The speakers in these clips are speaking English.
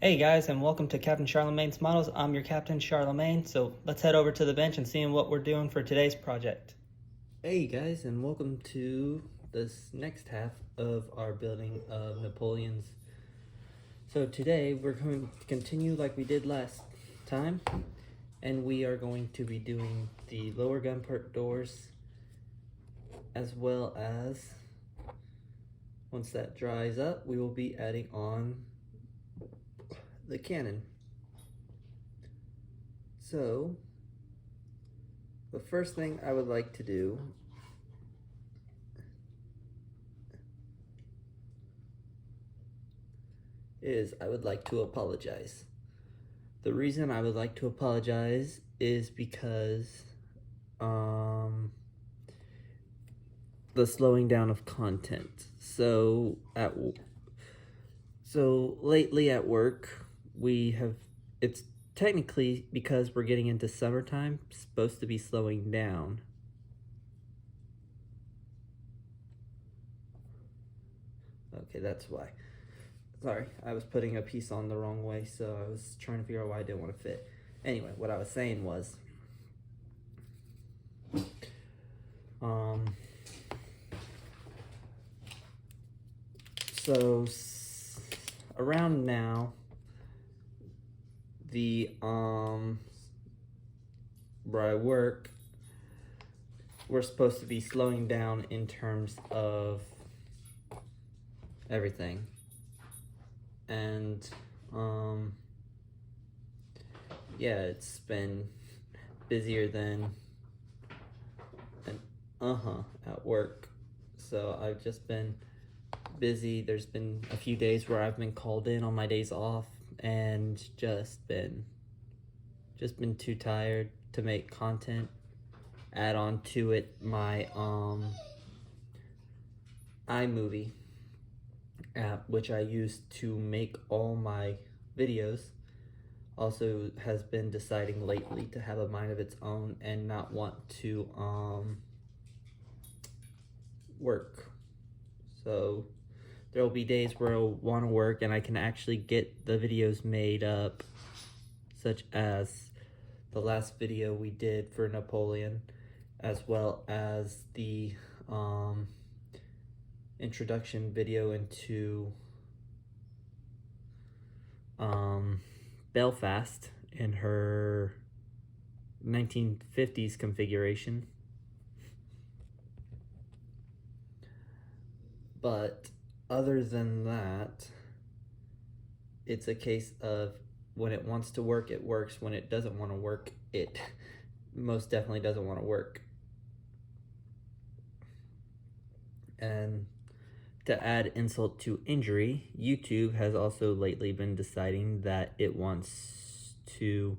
Hey guys, and welcome to Captain Charlemagne's Models. I'm your Captain Charlemagne, so let's head over to the bench and see what we're doing for today's project. Hey guys, and welcome to this next half of our building of Napoleon's. So today we're going to continue like we did last time, and we are going to be doing the lower Gunport doors, as well as, once that dries up, we will be adding on the cannon. So the first thing I would like to do is I would like to apologize. The reason I would like to apologize is because the slowing down of content. So lately at work, it's technically, because we're getting into summertime, supposed to be slowing down. Okay, that's why. Sorry, I was putting a piece on the wrong way, so I was trying to figure out why I didn't want to fit. Anyway, what I was saying was, so around now, the where I work, we're supposed to be slowing down in terms of everything. And yeah, it's been busier than at work. So I've just been busy. There's been a few days where I've been called in on my days off and just been too tired to make content. Add on to it my iMovie app, which I use to make all my videos, also has been deciding lately to have a mind of its own and not want to work. So there will be days where I'll want to work and I can actually get the videos made up, such as the last video we did for Napoleon, as well as the introduction video into Belfast in her 1950s configuration. But other than that, it's a case of when it wants to work, it works. When it doesn't want to work, it most definitely doesn't want to work. And to add insult to injury, YouTube has also lately been deciding that it wants to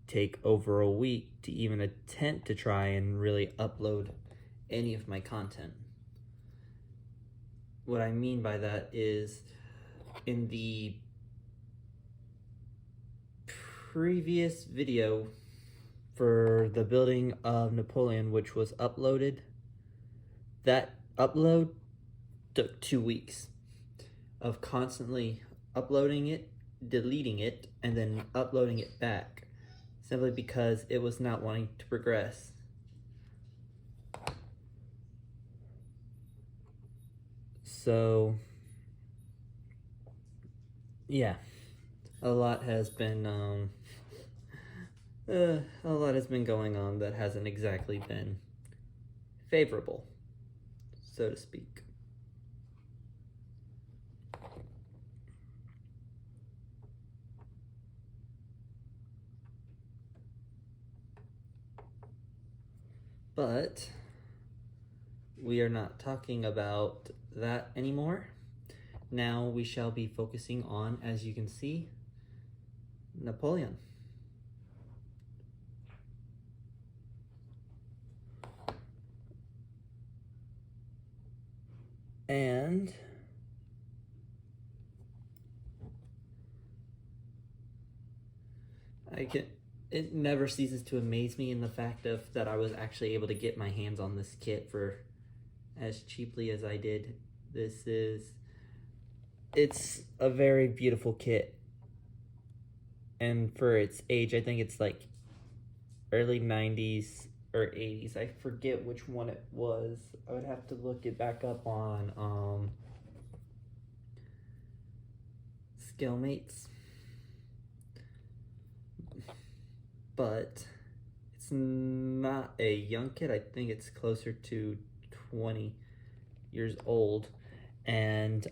take over a week to even attempt to try and really upload any of my content. What I mean by that is, in the previous video for the building of Napoleon, which was uploaded, that upload took 2 weeks of constantly uploading it, deleting it, and then uploading it back, simply because it was not wanting to progress. So yeah, a lot has been going on that hasn't exactly been favorable, so to speak. But we are not talking about that anymore. Now we shall be focusing on, as you can see, Napoleon. And it never ceases to amaze me in the fact of that I was actually able to get my hands on this kit for as cheaply as I did. This is it's a very beautiful kit. And for its age, I think it's like early 90s or 80s. I forget which one it was. I would have to look it back up on Skillmates. But it's not a young kid. I think it's closer to 20 years old. And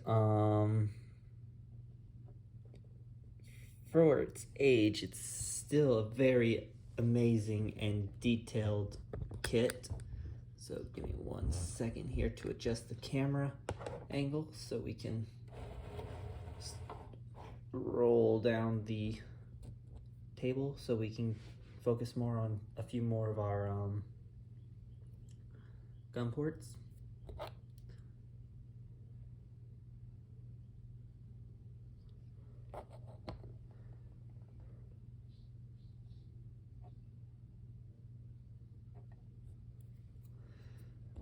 for its age, it's still a very amazing and detailed kit. So give me 1 second here to adjust the camera angle so we can roll down the table so we can focus more on a few more of our Gunports.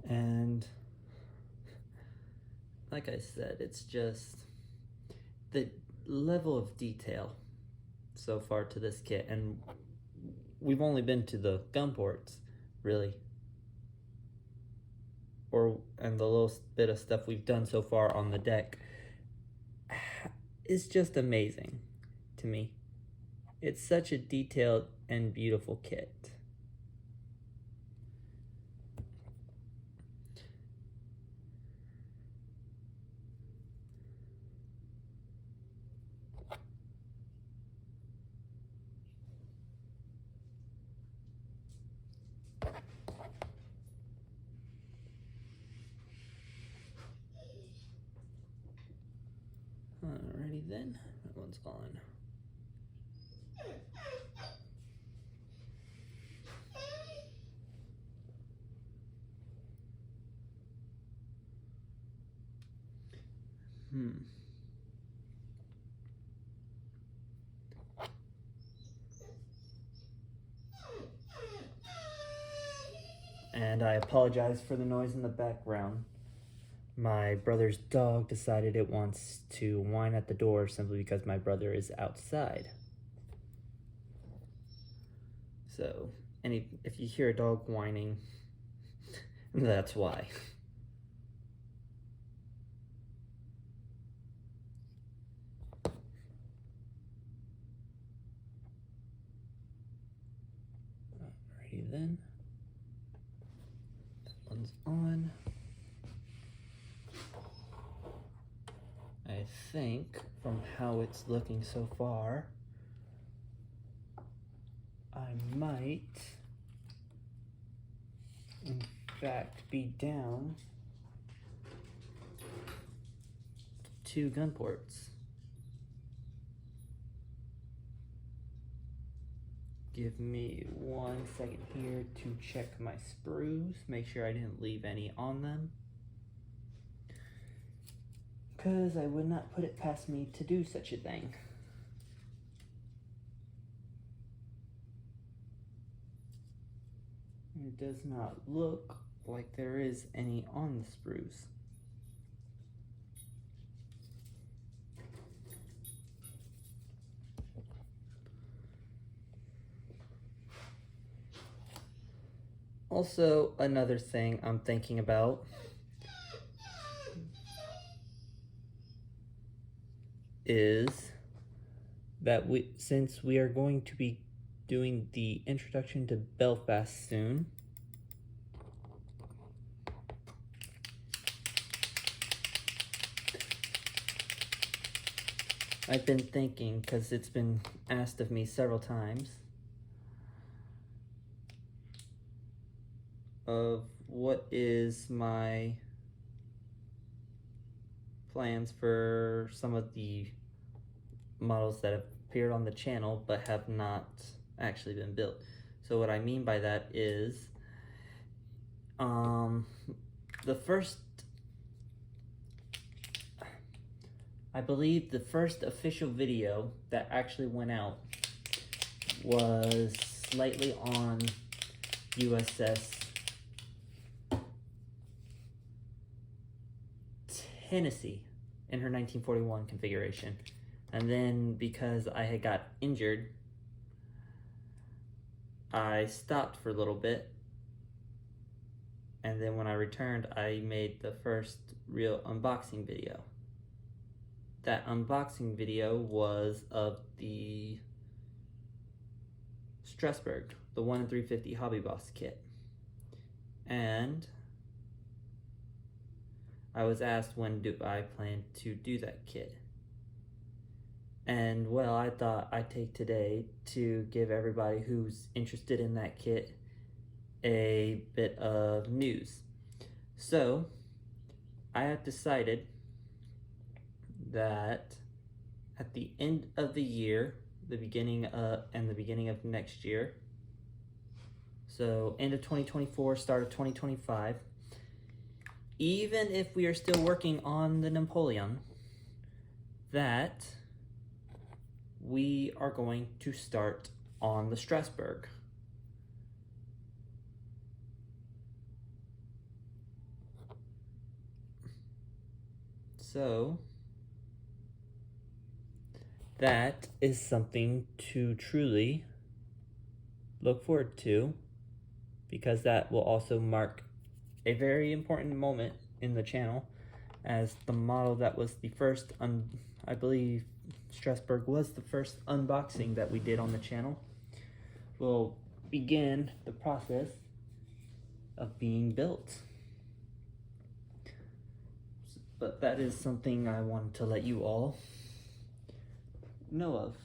And like I said, it's just the level of detail so far to this kit, and we've only been to the Gunports, really, and the little bit of stuff we've done so far on the deck is just amazing to me. It's such a detailed and beautiful kit. Alrighty then, that one's on. And I apologize for the noise in the background. My brother's dog decided it wants to whine at the door simply because my brother is outside. So, if you hear a dog whining, that's why. Alrighty then. That one's on. I think from how it's looking so far, I might, in fact, be down 2 Gunports. Give me 1 second here to check my sprues, make sure I didn't leave any on them, because I would not put it past me to do such a thing. It does not look like there is any on the sprues. Also, another thing I'm thinking about is that since we are going to be doing the introduction to Belfast soon, I've been thinking, because it's been asked of me several times, of what is my plans for some of the models that have appeared on the channel but have not actually been built. So what I mean by that is I believe the first official video that actually went out was slightly on USS Tennessee, in her 1941 configuration. And then because I had got injured, I stopped for a little bit. And then when I returned, I made the first real unboxing video. That unboxing video was of the Strasbourg, the 1 in 350 Hobby Boss kit. And I was asked when do I plan to do that kit. And well, I thought I'd take today to give everybody who's interested in that kit a bit of news. So I have decided that at the end of the year, the beginning of next year, so end of 2024, start of 2025, even if we are still working on the Napoleon, that we are going to start on the Strasbourg. So that is something to truly look forward to, because that will also mark a very important moment in the channel, as the model that was the first, I believe Strasbourg was the first unboxing that we did on the channel, will begin the process of being built. But that is something I wanted to let you all know of.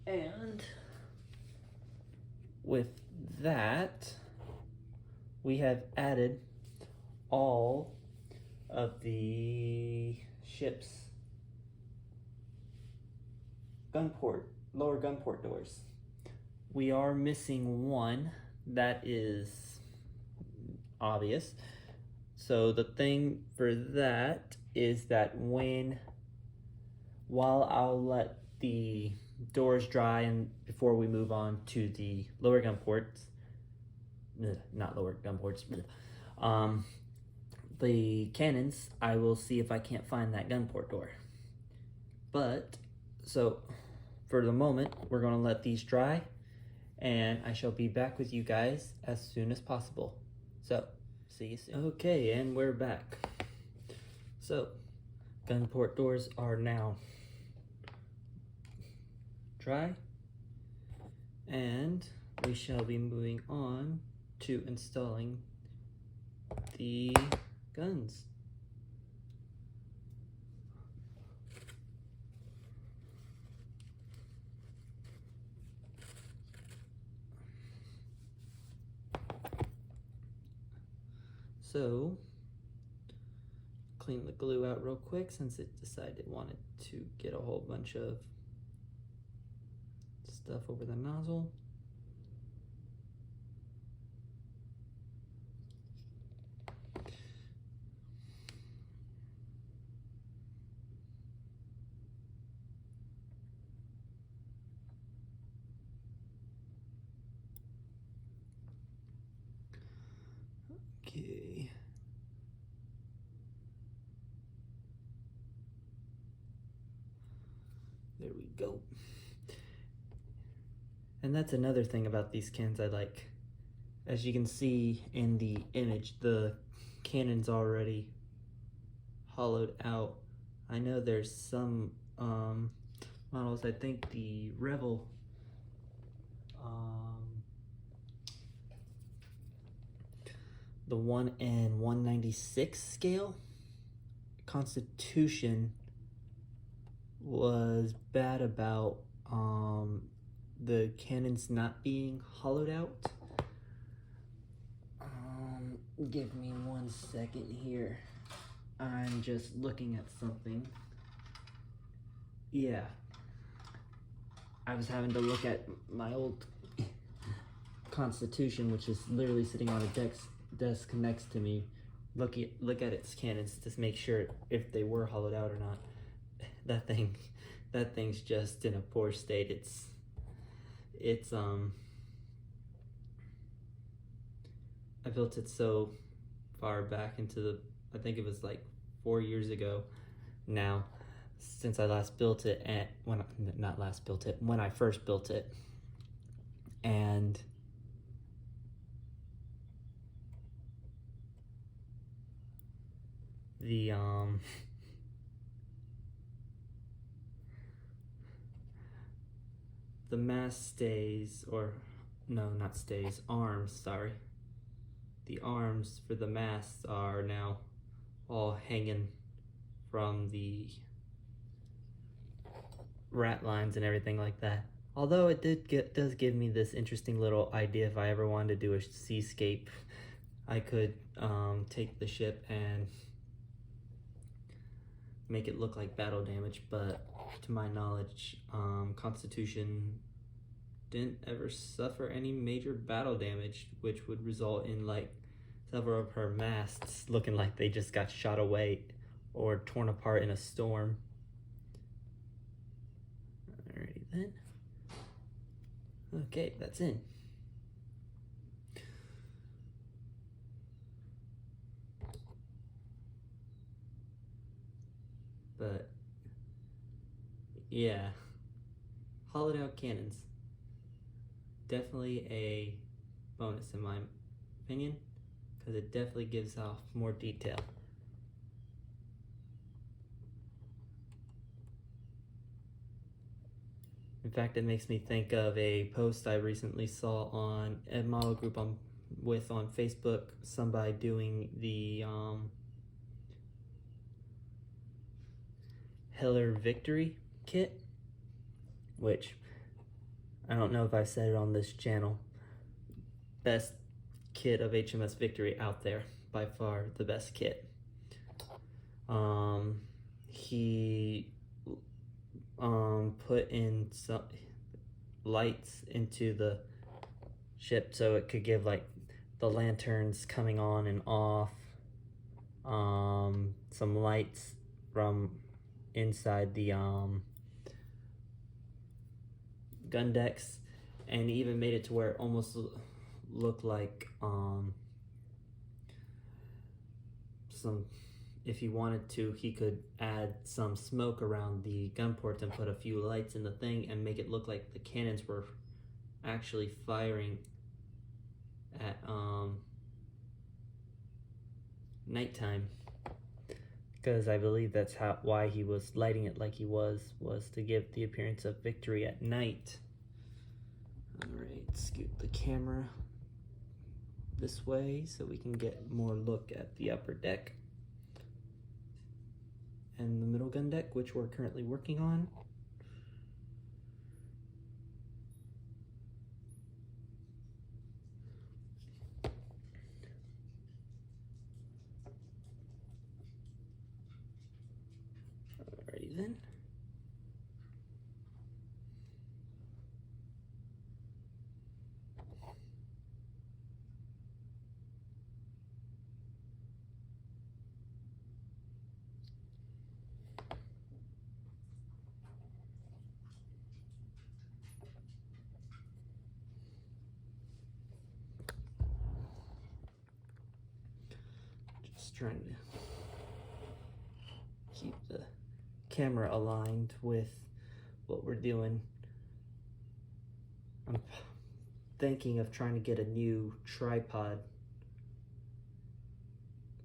And with that, we have added all of the ship's lower gunport doors. We are missing one that is obvious. So the thing for that is that while I'll let the doors dry and before we move on to the lower gun ports, not lower gun ports, the cannons, I will see if I can't find that gun port door. But so for the moment, we're going to let these dry, and I shall be back with you guys as soon as possible. So see you soon. Okay, and we're back. So gun port doors are now dry, and we shall be moving on to installing the guns. So clean the glue out real quick, since it decided it wanted to get a whole bunch of stuff over the nozzle. Okay. There we go. And that's another thing about these cannons I like. As you can see in the image, the cannon's already hollowed out. I know there's some models, I think the Rebel, the 1 in 196 scale Constitution was bad about the cannons not being hollowed out. Give me 1 second here. I'm just looking at something. Yeah, I was having to look at my old Constitution, which is literally sitting on a desk next to me. Look at its cannons to make sure if they were hollowed out or not. That thing's just in a poor state. I built it so far back into the, I think it was like 4 years ago now, since I last built it, and when I first built it. And the the mast stays, or no, not stays, arms, sorry. The arms for the masts are now all hanging from the rat lines and everything like that. Although it does give me this interesting little idea. If I ever wanted to do a seascape, I could take the ship and make it look like battle damage, but to my knowledge, Constitution didn't ever suffer any major battle damage, which would result in like several of her masts looking like they just got shot away or torn apart in a storm. Alrighty then. Okay, that's in. But yeah, hollowed out cannons, definitely a bonus in my opinion, because it definitely gives off more detail. In fact, it makes me think of a post I recently saw on a model group I'm with on Facebook, somebody doing the Heller Victory kit, which I don't know if I've said it on this channel. Best kit of HMS Victory out there, by far the best kit. He put in some lights into the ship so it could give like the lanterns coming on and off, some lights from inside the gun decks, and even made it to where it almost looked like some, if he wanted to, he could add some smoke around the gun ports and put a few lights in the thing and make it look like the cannons were actually firing at nighttime. Because I believe that's why he was lighting it like he was to give the appearance of victory at night. Alright, scoot the camera this way so we can get more look at the upper deck and the middle gun deck, which we're currently working on. Alrighty then. Just trying to keep the camera aligned with what we're doing. I'm thinking of trying to get a new tripod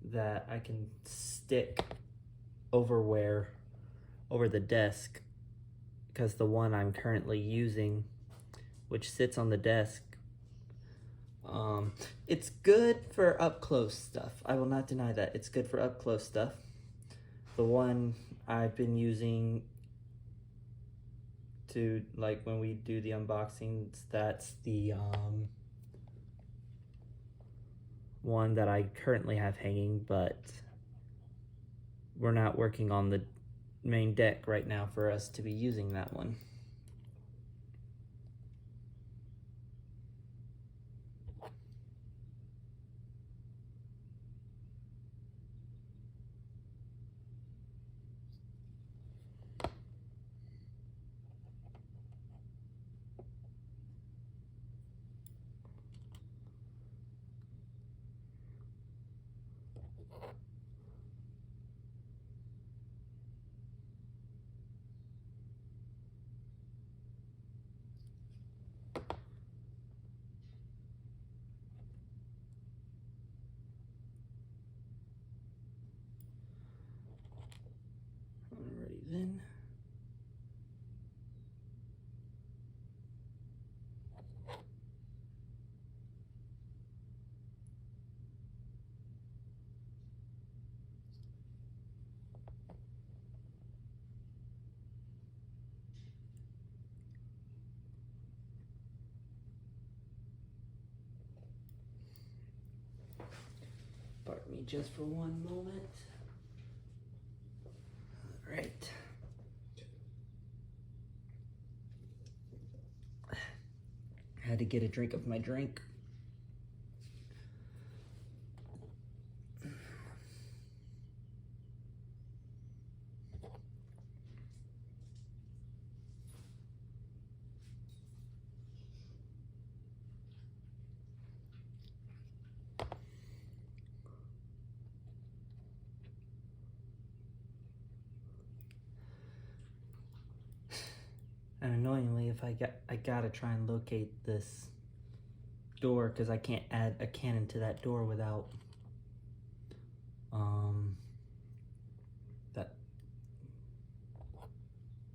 that I can stick over the desk, because the one I'm currently using, which sits on the desk, it's good for up close stuff. I will not deny that it's good for up close stuff. The one I've been using to, like, when we do the unboxings, that's the one that I currently have hanging, but we're not working on the main deck right now for us to be using that one. Alrighty then. Pardon me just for one moment. All right. Had to get a drink of my drink. And annoyingly, I gotta try and locate this door because I can't add a cannon to that door without that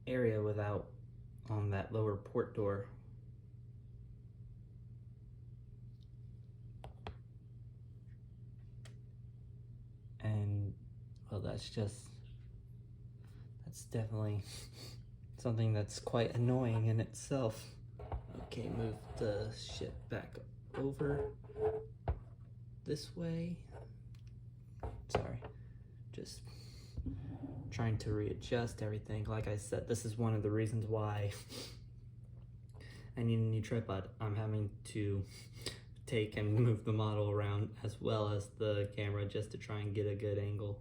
area without that lower port door. And well, that's definitely something that's quite annoying in itself. Okay, move the ship back over this way. Sorry, just trying to readjust everything. Like I said, this is one of the reasons why I need a new tripod. I'm having to take and move the model around as well as the camera just to try and get a good angle.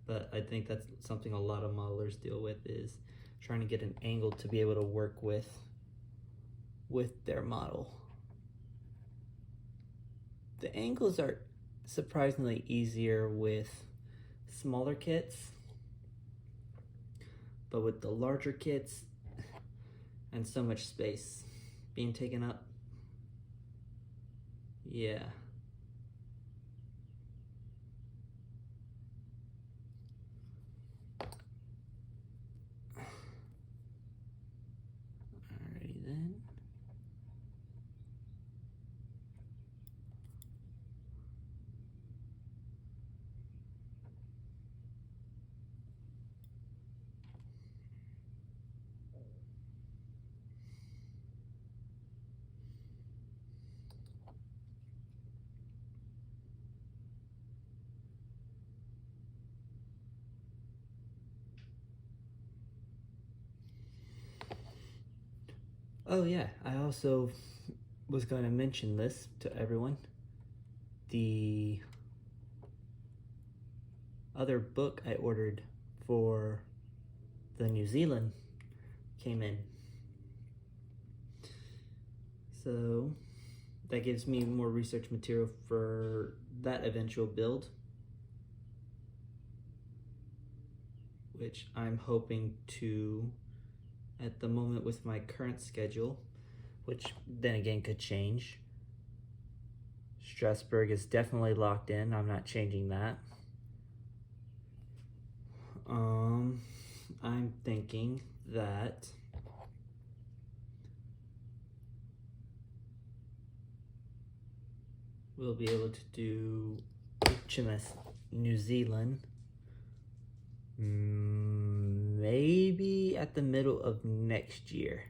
But I think that's something a lot of modelers deal with, is trying to get an angle to be able to work with their model. The angles are surprisingly easier with smaller kits, but with the larger kits and so much space being taken up, yeah. Alrighty then. Oh yeah, I also was going to mention this to everyone. The other book I ordered for the New Zealand came in. So that gives me more research material for that eventual build, which I'm hoping to, at the moment with my current schedule, which then again could change. Strasbourg is definitely locked in. I'm not changing that. I'm thinking that we'll be able to do HMS New Zealand maybe at the middle of next year.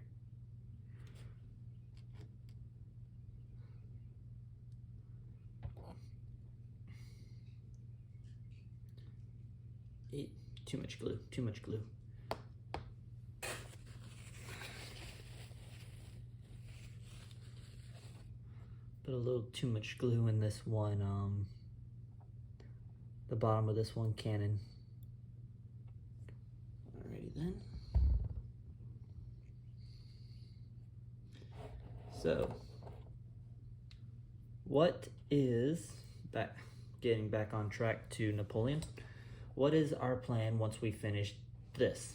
Too much glue, too much glue. Put a little too much glue in this one, the bottom of this one cannon. Alrighty then. So, what is that? getting back on track to Napoleon. What is our plan once we finish this,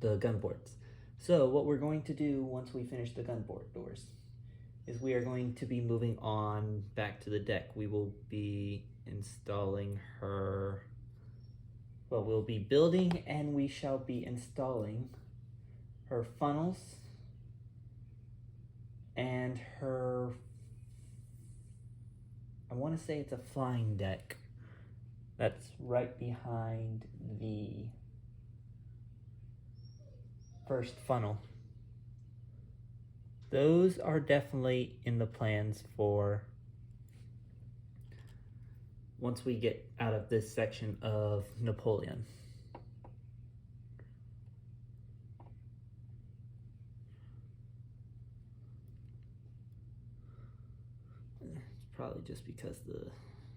the gunports? So what we're going to do once we finish the gunport doors is we are going to be moving on back to the deck. We will be installing her, well, we'll be building and we shall be installing her funnels and her, I want to say it's a flying deck that's right behind the first funnel. Those are definitely in the plans for once we get out of this section of Napoleon. It's probably just because the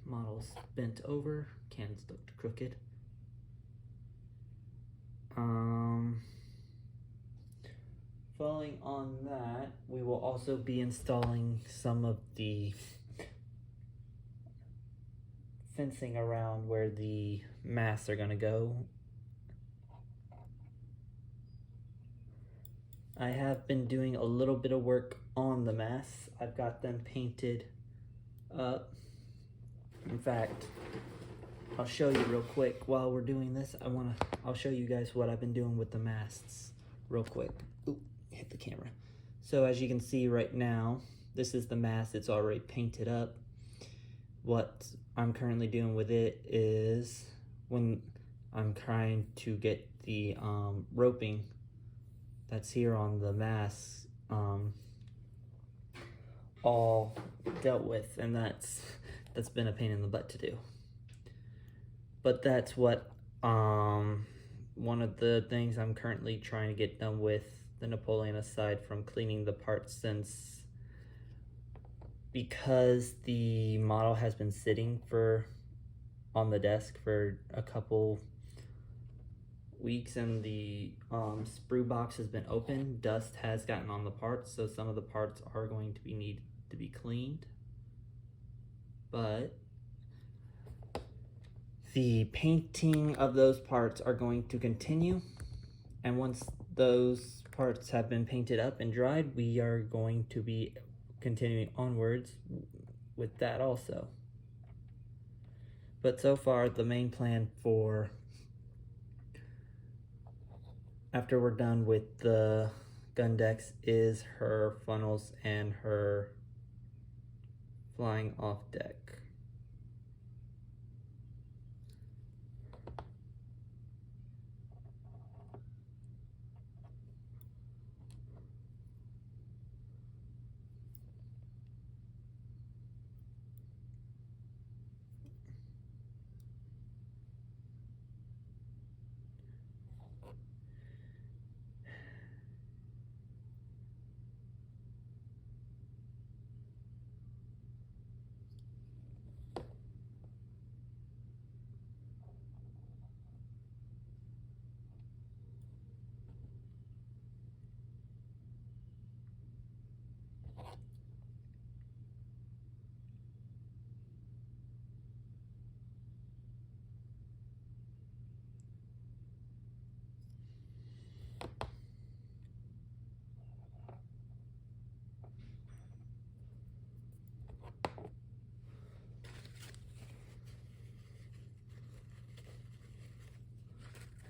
model's bent over, cans looked crooked. Following on that, we will also be installing some of the fencing around where the masts are gonna go. I have been doing a little bit of work on the masts. I've got them painted up. In fact, I'll show you real quick while we're doing this. I'll show you guys what I've been doing with the masts real quick. Oop, hit the camera. So as you can see right now, this is the mast. It's already painted up. What I'm currently doing with it is when I'm trying to get the roping that's here on the mast all dealt with, and that's been a pain in the butt to do. But that's what one of the things I'm currently trying to get done with the Napoleon, aside from cleaning the parts, since because the model has been sitting on the desk for a couple weeks and the sprue box has been open, dust has gotten on the parts, so some of the parts are going to need to be cleaned. But the painting of those parts are going to continue, and once those parts have been painted up and dried, we are going to be continuing onwards with that also. But so far, the main plan for after we're done with the gun decks is her funnels and her flying off deck.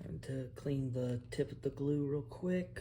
And to clean the tip of the glue real quick.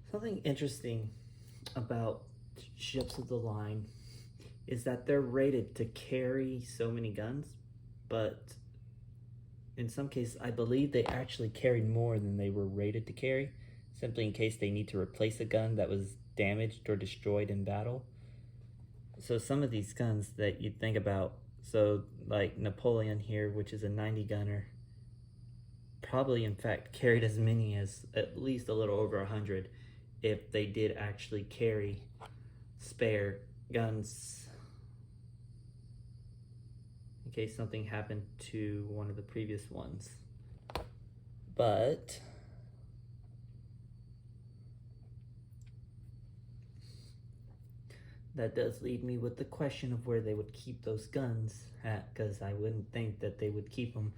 Something interesting about ships of the line is that they're rated to carry so many guns, but in some cases, I believe they actually carried more than they were rated to carry, simply in case they need to replace a gun that was damaged or destroyed in battle. So some of these guns that you'd think about, so like Napoleon here, which is a 90 gunner, probably in fact carried as many as at least a little over 100 if they did actually carry spare guns in case something happened to one of the previous ones. But that does leave me with the question of where they would keep those guns at, because I wouldn't think that they would keep them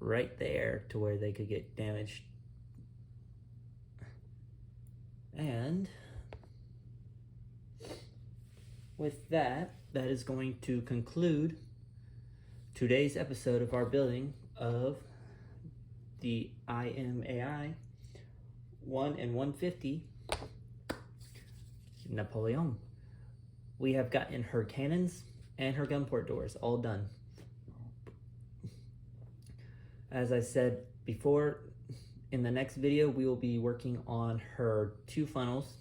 right there to where they could get damaged. And with that, that is going to conclude today's episode of our building of the IMAI 1 and 150 Napoleon. We have gotten her cannons and her gunport doors all done. As I said before, in the next video we will be working on her 2 funnels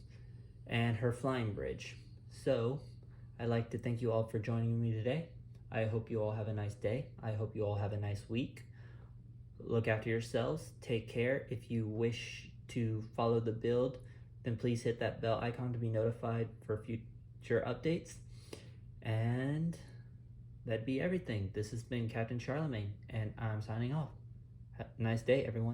and her flying bridge. So I'd like to thank you all for joining me today. I hope you all have a nice day. I hope you all have a nice week. Look after yourselves. Take care. If you wish to follow the build, then please hit that bell icon to be notified for future updates. And that'd be everything. This has been Captain Charlemagne, and I'm signing off. Have a nice day, everyone.